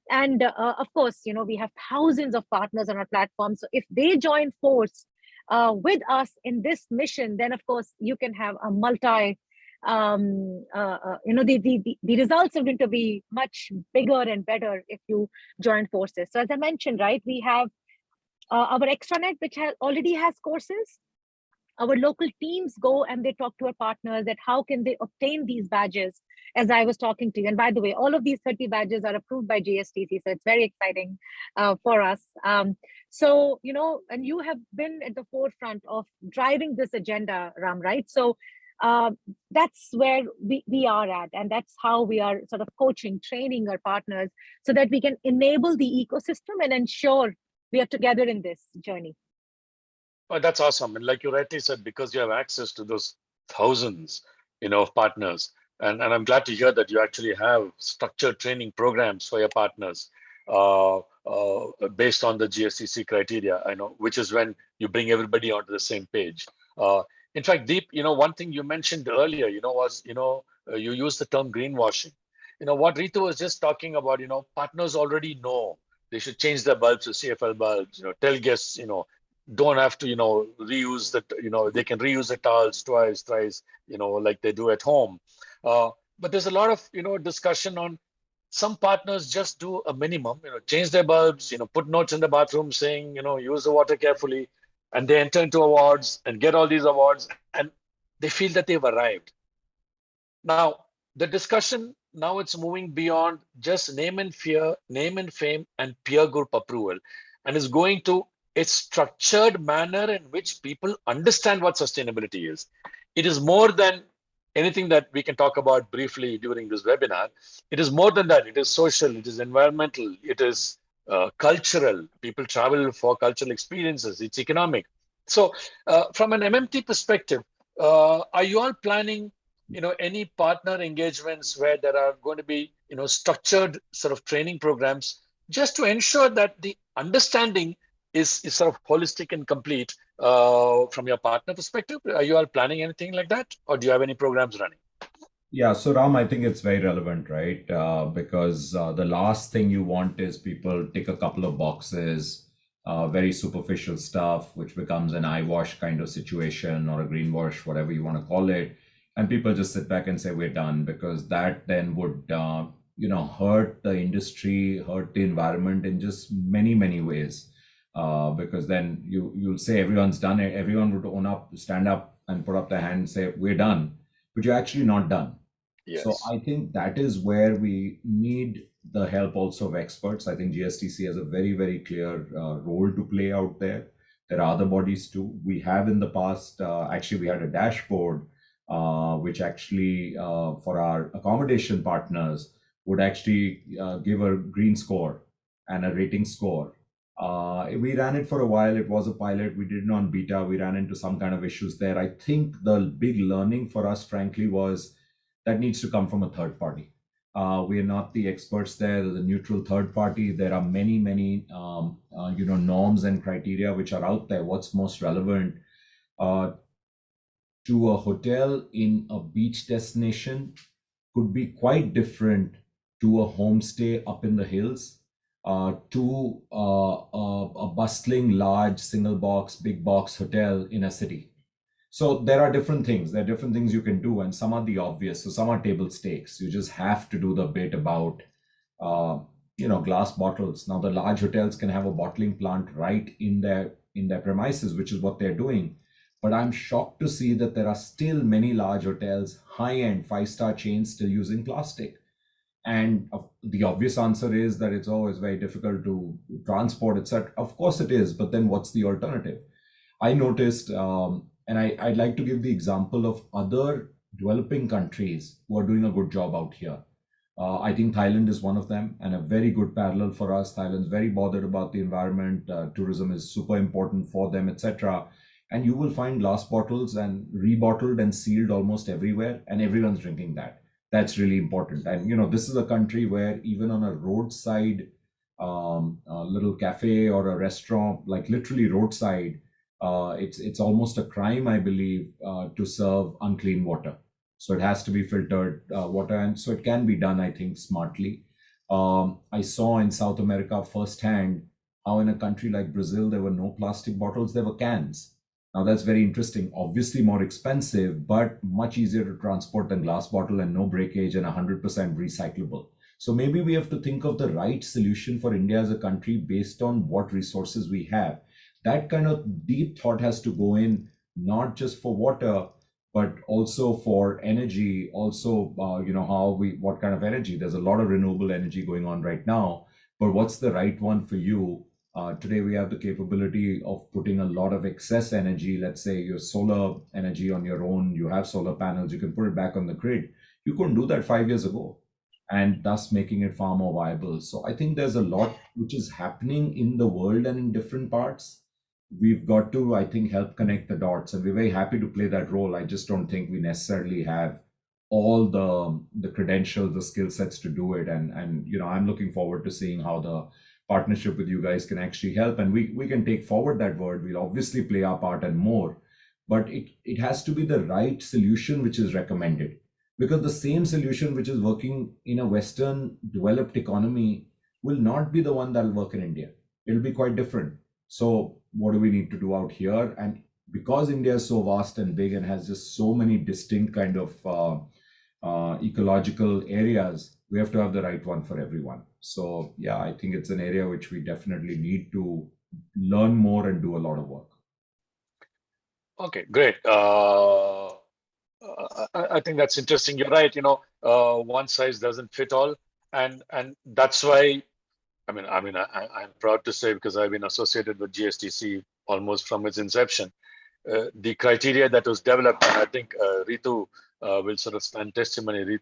[SPEAKER 4] And of course, we have thousands of partners on our platform. So if they join force with us in this mission, then of course you can have a multi, the results are going to be much bigger and better if you join forces. So as I mentioned, right, we have our extranet, which already has courses. Our local teams go and they talk to our partners that how can they obtain these badges, as I was talking to you. And by the way, all of these 30 badges are approved by Gstc, so it's very exciting for us. So, and you have been at the forefront of driving this agenda, Ram, right? So that's where we are at, and that's how we are sort of coaching, training our partners so that we can enable the ecosystem and ensure we are together in this journey.
[SPEAKER 7] Oh, that's awesome. And like you rightly said, because you have access to those thousands, of partners. And I'm glad to hear that you actually have structured training programs for your partners based on the GSCC criteria, which is when you bring everybody onto the same page. In fact, Deep, one thing you mentioned earlier, was, you used the term greenwashing. What Ritu was just talking about, partners already know they should change their bulbs to CFL bulbs, tell guests, don't have to, reuse they can reuse the towels twice, thrice, like they do at home. But there's a lot of, discussion on some partners just do a minimum, change their bulbs, put notes in the bathroom saying, use the water carefully, and they enter into awards and get all these awards, and they feel that they've arrived. Now, the discussion now it's moving beyond just name and fame and peer group approval, and is going to a structured manner in which people understand what sustainability is. It is more than anything that we can talk about briefly during this webinar. It is more than that. It is social, it is environmental, it is cultural. People travel for cultural experiences, it's economic. So from an MMT perspective, are you all planning any partner engagements where there are going to be structured sort of training programs just to ensure that the understanding is sort of holistic and complete from your partner perspective? Are you all planning anything like that, or do you have any programs running?
[SPEAKER 5] Yeah, so Ram, I think it's very relevant, right? Because the last thing you want is people tick a couple of boxes, very superficial stuff, which becomes an eyewash kind of situation or a greenwash, whatever you want to call it. And people just sit back and say, we're done, because that then would, hurt the industry, hurt the environment in just many, many ways. Because then you'll say everyone's done it. Everyone would own up, stand up and put up their hand and say, we're done, but you're actually not done.
[SPEAKER 7] Yes.
[SPEAKER 5] So I think that is where we need the help also of experts. I think GSTC has a very, very clear role to play out there. There are other bodies too. We have in the past, actually we had a dashboard which actually for our accommodation partners would actually give a green score and a rating score. We ran it for a while. It was a pilot. We did it on beta. We ran into some kind of issues there. I think the big learning for us, frankly, was that needs to come from a third party. We are not the experts there. There's a neutral third party. There are many, many, norms and criteria which are out there. What's most relevant to a hotel in a beach destination could be quite different to a homestay up in the hills, to a bustling, large, single box, big box hotel in a city. So there are different things. There are different things you can do, and some are the obvious. So some are table stakes. You just have to do the bit about, glass bottles. Now the large hotels can have a bottling plant right in their premises, which is what they're doing. But I'm shocked to see that there are still many large hotels, high-end 5-star chains, still using plastic. And the obvious answer is that it's always very difficult to transport, etc. Of course it is, but then what's the alternative? I noticed, and I'd like to give the example of other developing countries who are doing a good job out here. I think Thailand is one of them, and a very good parallel for us. Thailand's very bothered about the environment. Tourism is super important for them, etc. And you will find glass bottles and rebottled and sealed almost everywhere, and everyone's drinking that. That's really important. And, this is a country where even on a roadside little cafe or a restaurant, like literally roadside, it's almost a crime, I believe, to serve unclean water. So it has to be filtered water. And so it can be done, I think, smartly. I saw in South America firsthand how in a country like Brazil, there were no plastic bottles, there were cans. Now that's very interesting, obviously more expensive, but much easier to transport than glass bottle, and no breakage and 100% recyclable. So maybe we have to think of the right solution for India as a country based on what resources we have. That kind of deep thought has to go in, not just for water, but also for energy, also, what kind of energy. There's a lot of renewable energy going on right now, but what's the right one for you? Today, we have the capability of putting a lot of excess energy. Let's say your solar energy on your own, you have solar panels, you can put it back on the grid. You couldn't do that 5 years ago, and thus making it far more viable. So I think there's a lot which is happening in the world and in different parts. We've got to, I think, help connect the dots, and we're very happy to play that role. I just don't think we necessarily have all the credentials, the skill sets to do it. And I'm looking forward to seeing how the partnership with you guys can actually help, and we can take forward that word. We'll obviously play our part and more, but it has to be the right solution which is recommended, because the same solution which is working in a Western developed economy will not be the one that will work in India. It'll be quite different. So what do we need to do out here? And because India is so vast and big and has just so many distinct kind of ecological areas, we have to have the right one for everyone. So yeah, I think it's an area which we definitely need to learn more and do a lot of work.
[SPEAKER 7] Okay, great. I think that's interesting. You're right. One size doesn't fit all, and that's why. I'm proud to say, because I've been associated with GSTC almost from its inception. The criteria that was developed, and I think Ritu will sort of stand testimony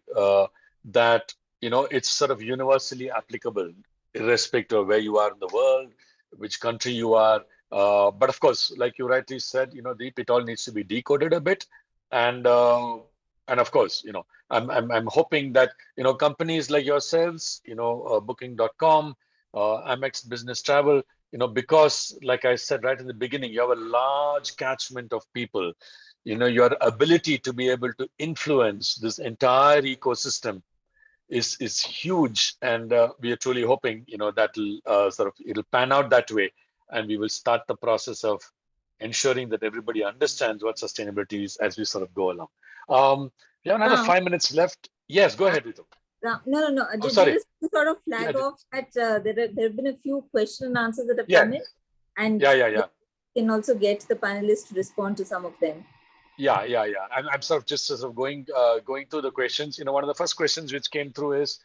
[SPEAKER 7] that it's sort of universally applicable, irrespective of where you are in the world, which country you are. But of course, like you rightly said, it all needs to be decoded a bit, and of course, I'm hoping that companies like yourselves, Booking.com, Amex Business Travel, because like I said right in the beginning, you have a large catchment of people. Your ability to be able to influence this entire ecosystem is huge, and we are truly hoping that'll it'll pan out that way, and we will start the process of ensuring that everybody understands what sustainability is as we sort of go along. We have another 5 minutes left. Yes, go ahead, Ritu.
[SPEAKER 2] No.
[SPEAKER 7] Sorry.
[SPEAKER 2] Just to sort of flag off that there have been a few question and answers that have come in, and
[SPEAKER 7] yeah.
[SPEAKER 2] can also get the panelists to respond to some of them.
[SPEAKER 7] Yeah. I'm sort of going through the questions. One of the first questions which came through is,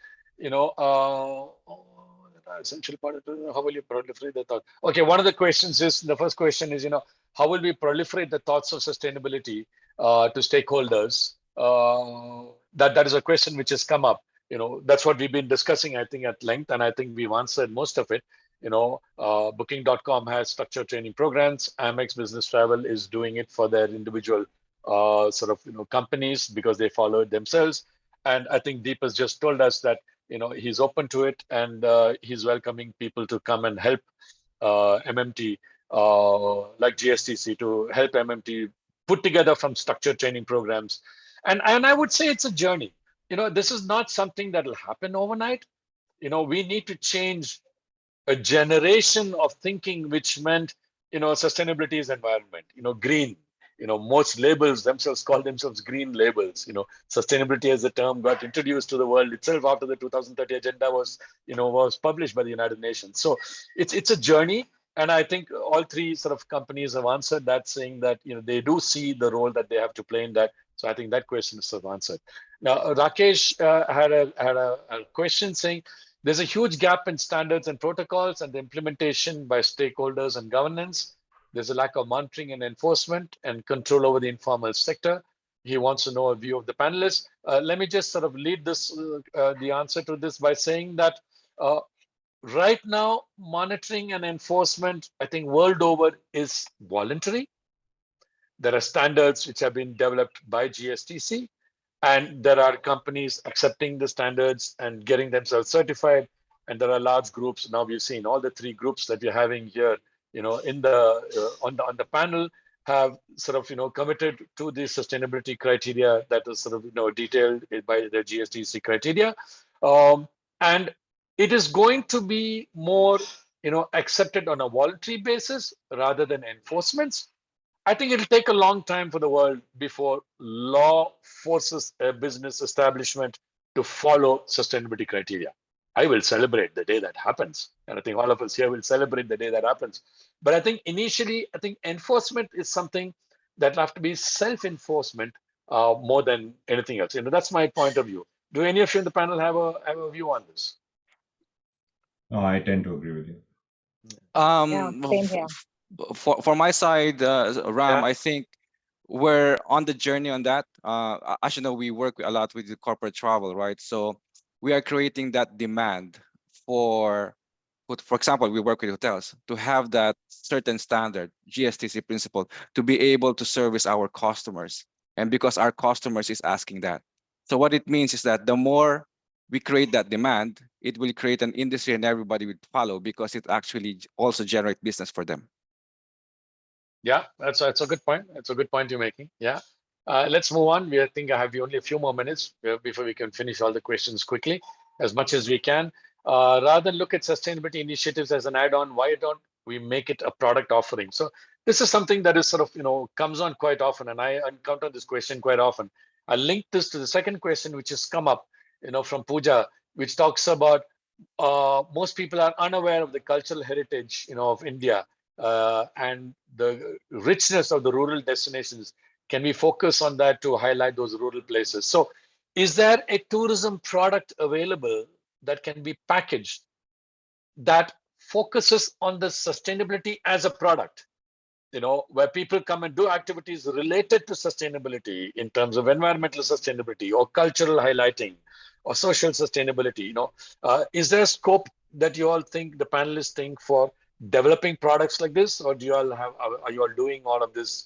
[SPEAKER 7] essential part of how will you proliferate the thought? Okay, one of the questions is, the first question is, how will we proliferate the thoughts of sustainability to stakeholders? That is a question which has come up. That's what we've been discussing, I think, at length, and I think we've answered most of it. Booking.com has structured training programs. Amex Business Travel is doing it for their individual companies because they follow it themselves. And I think Deep has just told us that he's open to it, and he's welcoming people to come and help MMT, like GSTC, to help MMT put together from structured training programs. And I would say it's a journey. This is not something that will happen overnight. We need to change a generation of thinking, which meant, sustainability is environment, green. Most labels themselves call themselves green labels. Sustainability as a term got introduced to the world itself after the 2030 agenda was published by the United Nations. So it's a journey. And I think all three sort of companies have answered that, saying that they do see the role that they have to play in that. So I think that question is sort of answered. Now, Rakesh had a question saying, there's a huge gap in standards and protocols and the implementation by stakeholders and governance. There's a lack of monitoring and enforcement and control over the informal sector. He wants to know a view of the panelists. Let me just sort of lead this, the answer to this by saying that right now, monitoring and enforcement, I think world over, is voluntary. There are standards which have been developed by GSTC. And there are companies accepting the standards and getting themselves certified. And there are large groups. Now we've seen all the three groups that we're having here, in the on the panel, have sort of committed to the sustainability criteria that is sort of detailed by the GSTC criteria. And it is going to be more accepted on a voluntary basis rather than enforcements. I think it'll take a long time for the world before law forces a business establishment to follow sustainability criteria. I will celebrate the day that happens. And I think all of us here will celebrate the day that happens. But I think initially, I think enforcement is something that will have to be self-enforcement more than anything else. That's my point of view. Do any of you in the panel have a view on this?
[SPEAKER 5] No, I tend to agree with you.
[SPEAKER 4] Yeah, same here.
[SPEAKER 6] For my side, Ram, I think we're on the journey on that. As you know, we work a lot with the corporate travel, right? So we are creating that demand for example, we work with hotels to have that certain standard GSTC principle to be able to service our customers. And because our customers is asking that. So what it means is that the more we create that demand, it will create an industry and everybody will follow, because it actually also generate business for them.
[SPEAKER 7] Yeah, that's a good point. That's a good point you're making. Yeah. Let's move on. I think I have only a few more minutes before we can finish all the questions quickly, as much as we can. Rather than look at sustainability initiatives as an add-on, why don't we make it a product offering? So this is something that is sort of, comes on quite often, and I encounter this question quite often. I link this to the second question, which has come up, from Pooja, which talks about most people are unaware of the cultural heritage, of India and the richness of the rural destinations. Can we focus on that to highlight those rural places? So is there a tourism product available that can be packaged that focuses on the sustainability as a product, where people come and do activities related to sustainability in terms of environmental sustainability or cultural highlighting or social sustainability? Is there scope that you all think, the panelists think, for developing products like this, or are you all doing all of this,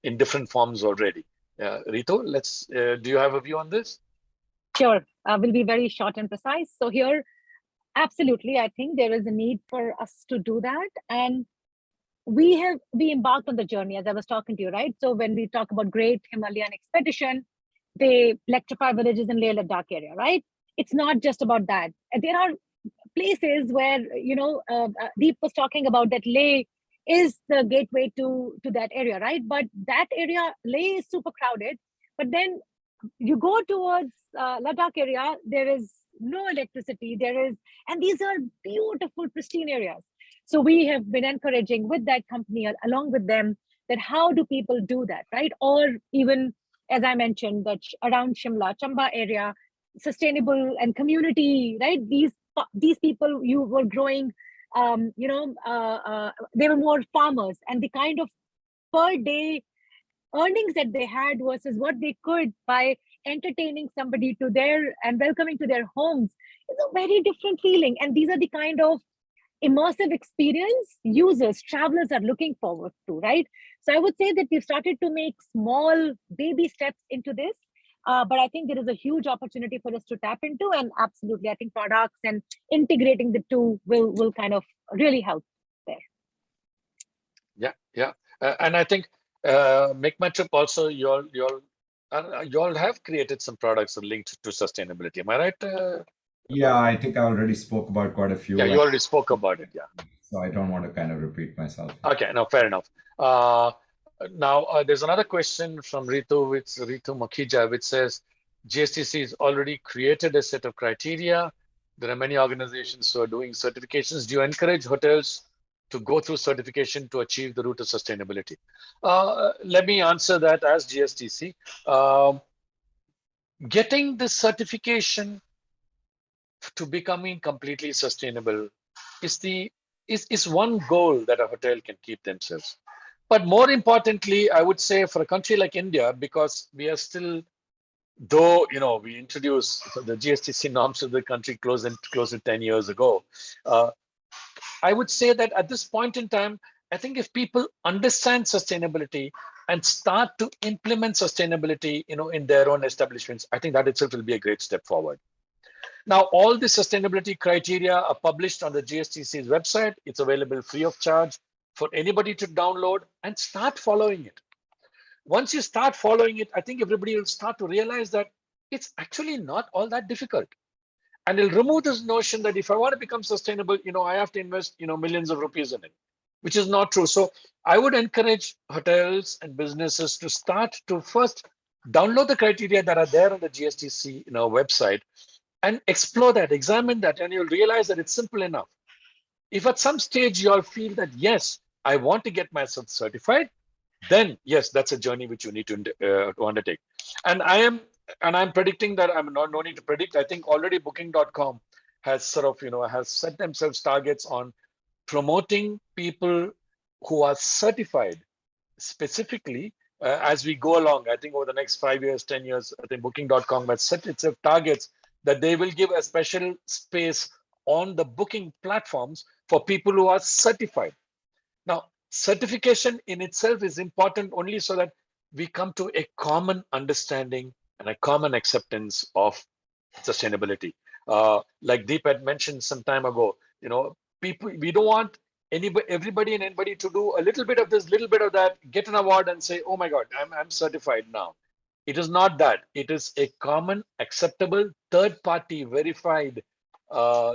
[SPEAKER 7] in different forms already? Ritu, do you have a view on this?
[SPEAKER 4] Sure, will be very short and precise. So here, absolutely, I think there is a need for us to do that. And we embarked on the journey, as I was talking to you, right? So when we talk about Great Himalayan Expedition, they electrify villages in Leh Ladakh area, right? It's not just about that. There are places where, Deep was talking about that Leh is the gateway to that area, right? But that area, Leh is super crowded. But then you go towards Ladakh area, there is no electricity, and these are beautiful, pristine areas. So we have been encouraging with that company, along with them, that how do people do that, right? Or even, as I mentioned, that around Shimla, Chamba area, sustainable and community, right? These people you were growing, they were more farmers, and the kind of per day earnings that they had versus what they could by entertaining somebody to their and welcoming to their homes is a very different feeling. And these are the kind of immersive experience users, travelers are looking forward to, right? So I would say that we've started to make small baby steps into this, but I think there is a huge opportunity for us to tap into, and absolutely, I think products and integrating the two will kind of really help there.
[SPEAKER 7] Yeah. And I think Makemytrip also, you all have created some products linked to sustainability. Am I right?
[SPEAKER 5] Yeah, I think I already spoke about quite a few.
[SPEAKER 7] Yeah, you already spoke about it. Yeah.
[SPEAKER 5] So I don't want to kind of repeat myself.
[SPEAKER 7] Okay, no, fair enough. Now, there's another question from Ritu Makhija, which says GSTC has already created a set of criteria. There are many organizations who are doing certifications. Do you encourage hotels to go through certification to achieve the route of sustainability? Let me answer that as GSTC. Getting this certification to becoming completely sustainable is one goal that a hotel can keep themselves. But more importantly, I would say for a country like India, because we are still, though we introduced the GSTC norms to the country close to 10 years ago, I would say that at this point in time, I think if people understand sustainability and start to implement sustainability, in their own establishments, I think that itself will be a great step forward. Now, all the sustainability criteria are published on the GSTC's website. It's available free of charge for anybody to download and start following it. Once you start following it, I think everybody will start to realize that it's actually not all that difficult. And it'll remove this notion that if I want to become sustainable, I have to invest, millions of rupees in it, which is not true. So I would encourage hotels and businesses to start to first download the criteria that are there on the GSTC website and explore that, examine that, and you'll realize that it's simple enough. If at some stage you all feel that, yes, I want to get myself certified, then yes, that's a journey which you need to undertake. And I'm predicting that no need to predict. I think already Booking.com has sort of, has set themselves targets on promoting people who are certified specifically as we go along. I think over the next 5 years, 10 years, I think Booking.com has set itself targets that they will give a special space on the booking platforms for people who are certified. Now, certification in itself is important only so that we come to a common understanding and a common acceptance of sustainability. Like Deep had mentioned some time ago, people, we don't want everybody and anybody to do a little bit of this, little bit of that, get an award and say, oh my God, I'm certified now. It is not that. It is a common, acceptable, third-party verified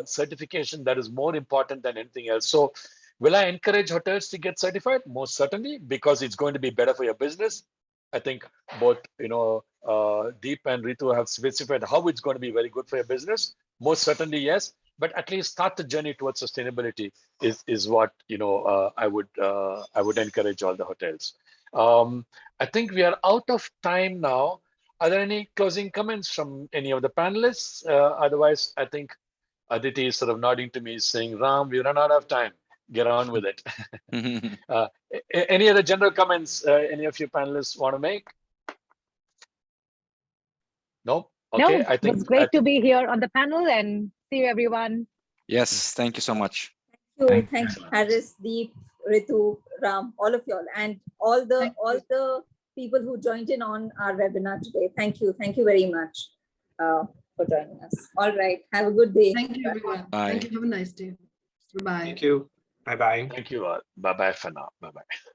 [SPEAKER 7] certification that is more important than anything else. So will I encourage hotels to get certified? Most certainly, because it's going to be better for your business. I think both, Deep and Ritu have specified how it's going to be very good for your business. Most certainly, yes. But at least start the journey towards sustainability is what I would encourage all the hotels. I think we are out of time now. Are there any closing comments from any of the panelists? Otherwise, I think Aditi is sort of nodding to me, saying, "Ram, we run out of time. Get on with it." Any other general comments any of you panelists want to make? No? Okay,
[SPEAKER 4] No,
[SPEAKER 7] I think
[SPEAKER 4] it's great to be here on the panel and see you, everyone.
[SPEAKER 6] Yes, thank you so much.
[SPEAKER 2] Thank you, Harris, Deep, Ritu, Ram, all of y'all, and all the people who joined in on our webinar today. Thank you very much for joining us. All right, have a good day.
[SPEAKER 8] Thank you, everyone.
[SPEAKER 6] Bye.
[SPEAKER 8] Thank you. Have a nice day. Bye-bye.
[SPEAKER 1] Thank you. Bye-bye.
[SPEAKER 7] Thank you all. Bye-bye for now. Bye-bye.